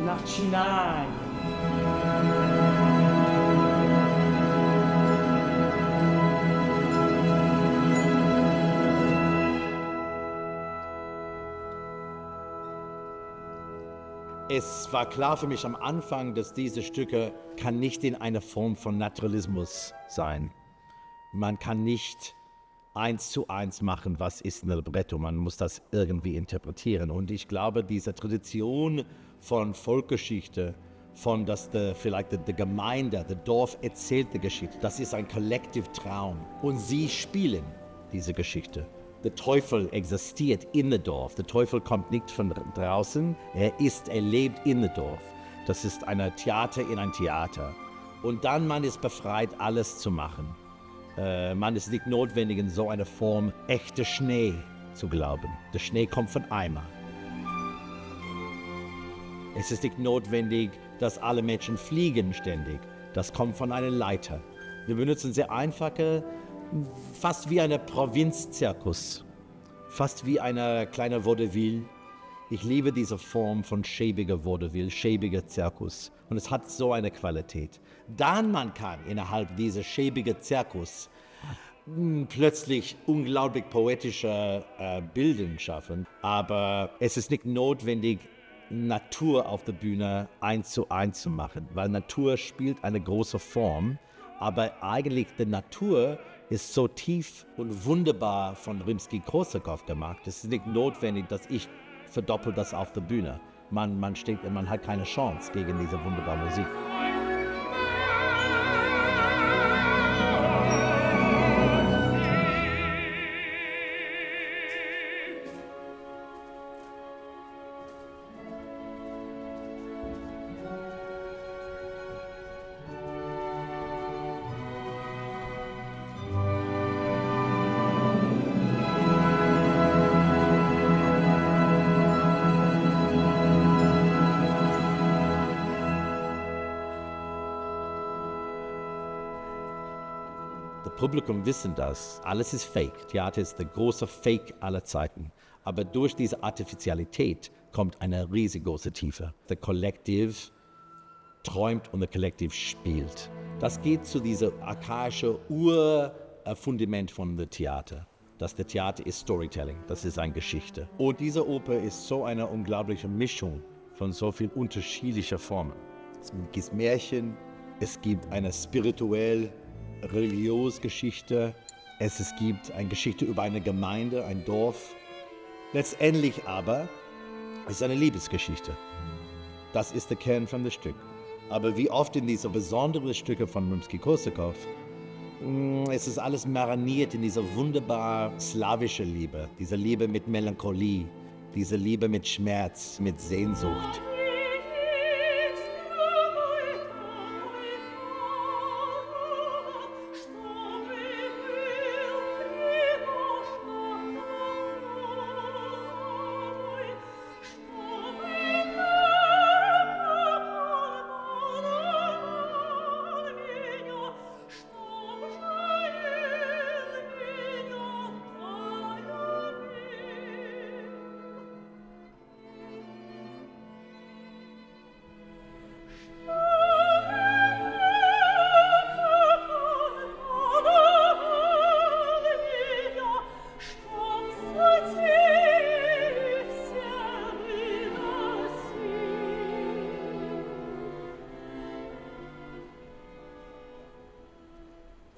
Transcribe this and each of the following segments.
Nacht hinein. Es war klar für mich am Anfang, dass diese Stücke kann nicht in einer Form von Naturalismus sein. Man kann nicht 1:1 machen, was ist ein Libretto. Man muss das irgendwie interpretieren. Und ich glaube, diese Tradition von Volksgeschichte, von vielleicht die Gemeinde, das Dorf erzählt die Geschichte, das ist ein Kollektivtraum. Und sie spielen diese Geschichte. Der Teufel existiert in dem Dorf. Der Teufel kommt nicht von draußen. Er lebt in dem Dorf. Das ist ein Theater in ein Theater. Und dann man ist befreit, alles zu machen. Man ist nicht notwendig, in so einer Form echter Schnee zu glauben. Der Schnee kommt von Eimer. Es ist nicht notwendig, dass alle Menschen fliegen ständig. Das kommt von einer Leiter. Wir benutzen sehr einfache, fast wie eine Provinzzirkus, fast wie eine kleine Vaudeville. Ich liebe diese Form von schäbiger Vaudeville, schäbiger Zirkus. Und es hat so eine Qualität. Dann man kann innerhalb dieser schäbigen Zirkus plötzlich unglaublich poetische Bilder schaffen. Aber es ist nicht notwendig, Natur auf der Bühne 1:1 zu machen, weil Natur spielt eine große Form. Aber eigentlich die Natur ist so tief und wunderbar von Rimsky-Korsakow gemacht. Es ist nicht notwendig, dass ich verdoppelt das auf der Bühne. Man hat keine Chance gegen diese wunderbare Musik. Das Publikum wissen das. Alles ist Fake. Theater ist der große Fake aller Zeiten. Aber durch diese Artificialität kommt eine riesengroße Tiefe. Der Kollektiv träumt und der Kollektiv spielt. Das geht zu diesem archaischen Urfundament von dem Theater. Das Theater ist Storytelling, das ist eine Geschichte. Und diese Oper ist so eine unglaubliche Mischung von so vielen unterschiedlichen Formen. Es gibt Märchen, es gibt eine spirituell religiöse Geschichte, es gibt eine Geschichte über eine Gemeinde, ein Dorf. Letztendlich aber ist eine Liebesgeschichte. Das ist der Kern von dem Stück. Aber wie oft in diese besonderen Stücke von Rimsky-Korsakow, es ist alles mariniert in dieser wunderbar slawische Liebe, diese Liebe mit Melancholie, diese Liebe mit Schmerz, mit Sehnsucht.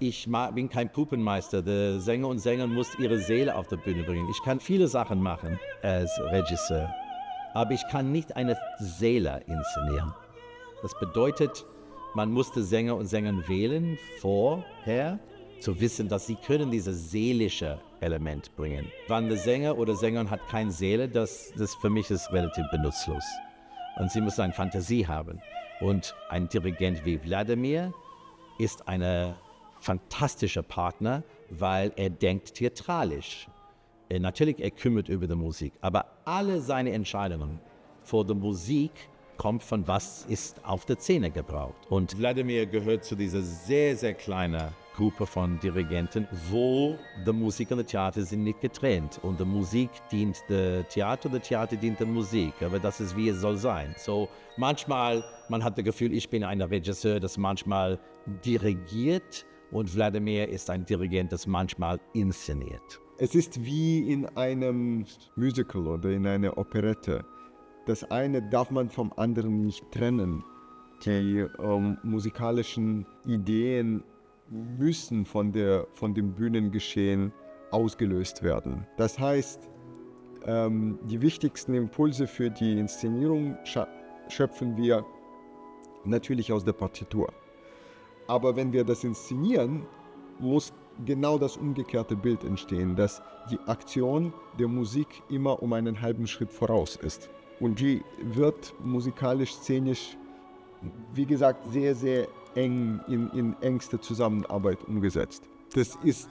Ich bin kein Puppenmeister. Der Sänger und Sängerin muss ihre Seele auf die Bühne bringen. Ich kann viele Sachen machen als Regisseur, aber ich kann nicht eine Seele inszenieren. Das bedeutet, man muss die Sänger und Sängerin wählen vorher, zu wissen, dass sie können dieses seelische Element bringen. Wenn der Sänger oder Sängerin hat keine Seele, das für mich ist relativ benutzlos. Und sie müssen eine Fantasie haben. Und ein Dirigent wie Wladimir ist eine fantastischer Partner, weil er denkt theatralisch. Natürlich, er kümmert über die Musik, aber alle seine Entscheidungen vor der Musik kommt von was ist auf der Szene gebraucht. Und Wladimir gehört zu dieser sehr, sehr kleinen Gruppe von Dirigenten, wo die Musik und das Theater sind nicht getrennt. Und die Musik dient dem Theater dient der Musik. Aber das ist, wie es soll sein. So manchmal, man hat das Gefühl, ich bin ein Regisseur, das manchmal dirigiert, und Wladimir ist ein Dirigent, das manchmal inszeniert. Es ist wie in einem Musical oder in einer Operette. Das eine darf man vom anderen nicht trennen. Die musikalischen Ideen müssen von dem Bühnengeschehen ausgelöst werden. Das heißt, die wichtigsten Impulse für die Inszenierung schöpfen wir natürlich aus der Partitur. Aber wenn wir das inszenieren, muss genau das umgekehrte Bild entstehen, dass die Aktion der Musik immer um einen halben Schritt voraus ist. Und die wird musikalisch, szenisch, wie gesagt, sehr, sehr eng in engster Zusammenarbeit umgesetzt. Das ist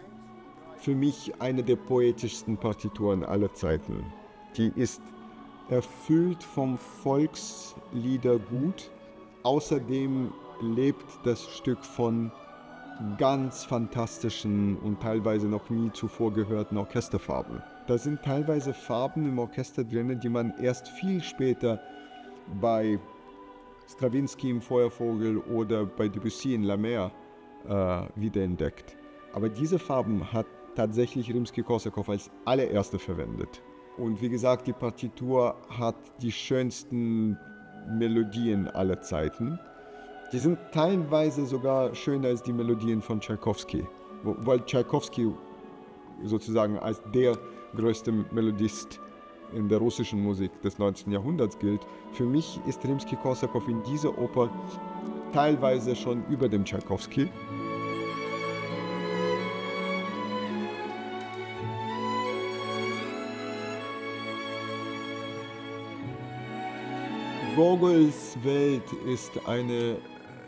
für mich eine der poetischsten Partituren aller Zeiten. Die ist erfüllt vom Volksliedergut. Außerdem lebt das Stück von ganz fantastischen und teilweise noch nie zuvor gehörten Orchesterfarben. Da sind teilweise Farben im Orchester drin, die man erst viel später bei Strawinsky im Feuervogel oder bei Debussy in La Mer wiederentdeckt. Aber diese Farben hat tatsächlich Rimski-Korsakow als allererste verwendet. Und wie gesagt, die Partitur hat die schönsten Melodien aller Zeiten. Die sind teilweise sogar schöner als die Melodien von Tschaikowski, weil Tschaikowski sozusagen als der größte Melodist in der russischen Musik des 19. Jahrhunderts gilt. Für mich ist Rimski-Korsakow in dieser Oper teilweise schon über dem Tschaikowski. Gogols Welt ist eine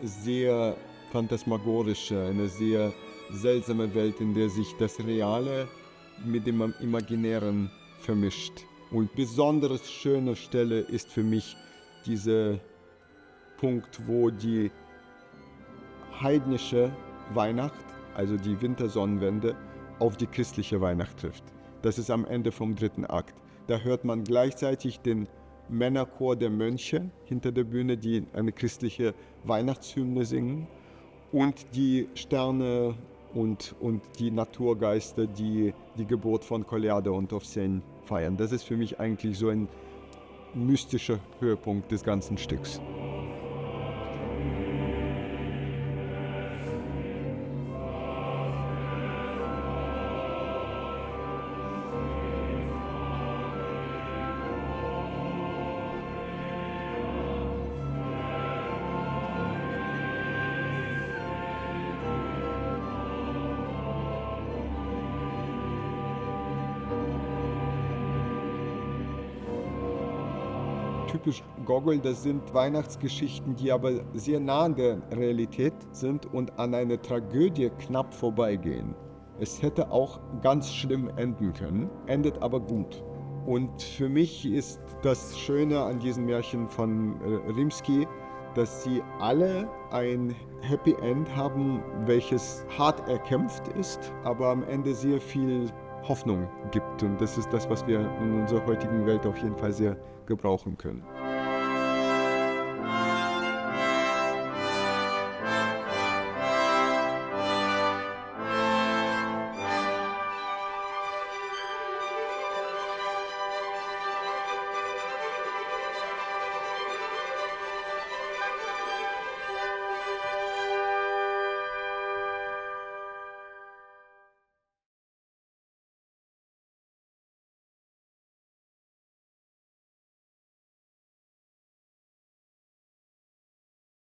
sehr phantasmagorische, eine sehr seltsame Welt, in der sich das Reale mit dem Imaginären vermischt. Und besonders schöne Stelle ist für mich dieser Punkt, wo die heidnische Weihnacht, also die Wintersonnenwende, auf die christliche Weihnacht trifft. Das ist am Ende vom 3. Akt. Da hört man gleichzeitig den Männerchor der Mönche hinter der Bühne, die eine christliche Weihnachtshymne singen, und die Sterne und die Naturgeister, die die Geburt von Koliada und Ovsen feiern. Das ist für mich eigentlich so ein mystischer Höhepunkt des ganzen Stücks. Typisch Gogol, das sind Weihnachtsgeschichten, die aber sehr nah an der Realität sind und an einer Tragödie knapp vorbeigehen. Es hätte auch ganz schlimm enden können, endet aber gut. Und für mich ist das Schöne an diesen Märchen von Rimski, dass sie alle ein Happy End haben, welches hart erkämpft ist, aber am Ende sehr viel Hoffnung gibt. Und das ist das, was wir in unserer heutigen Welt auf jeden Fall sehr gebrauchen können.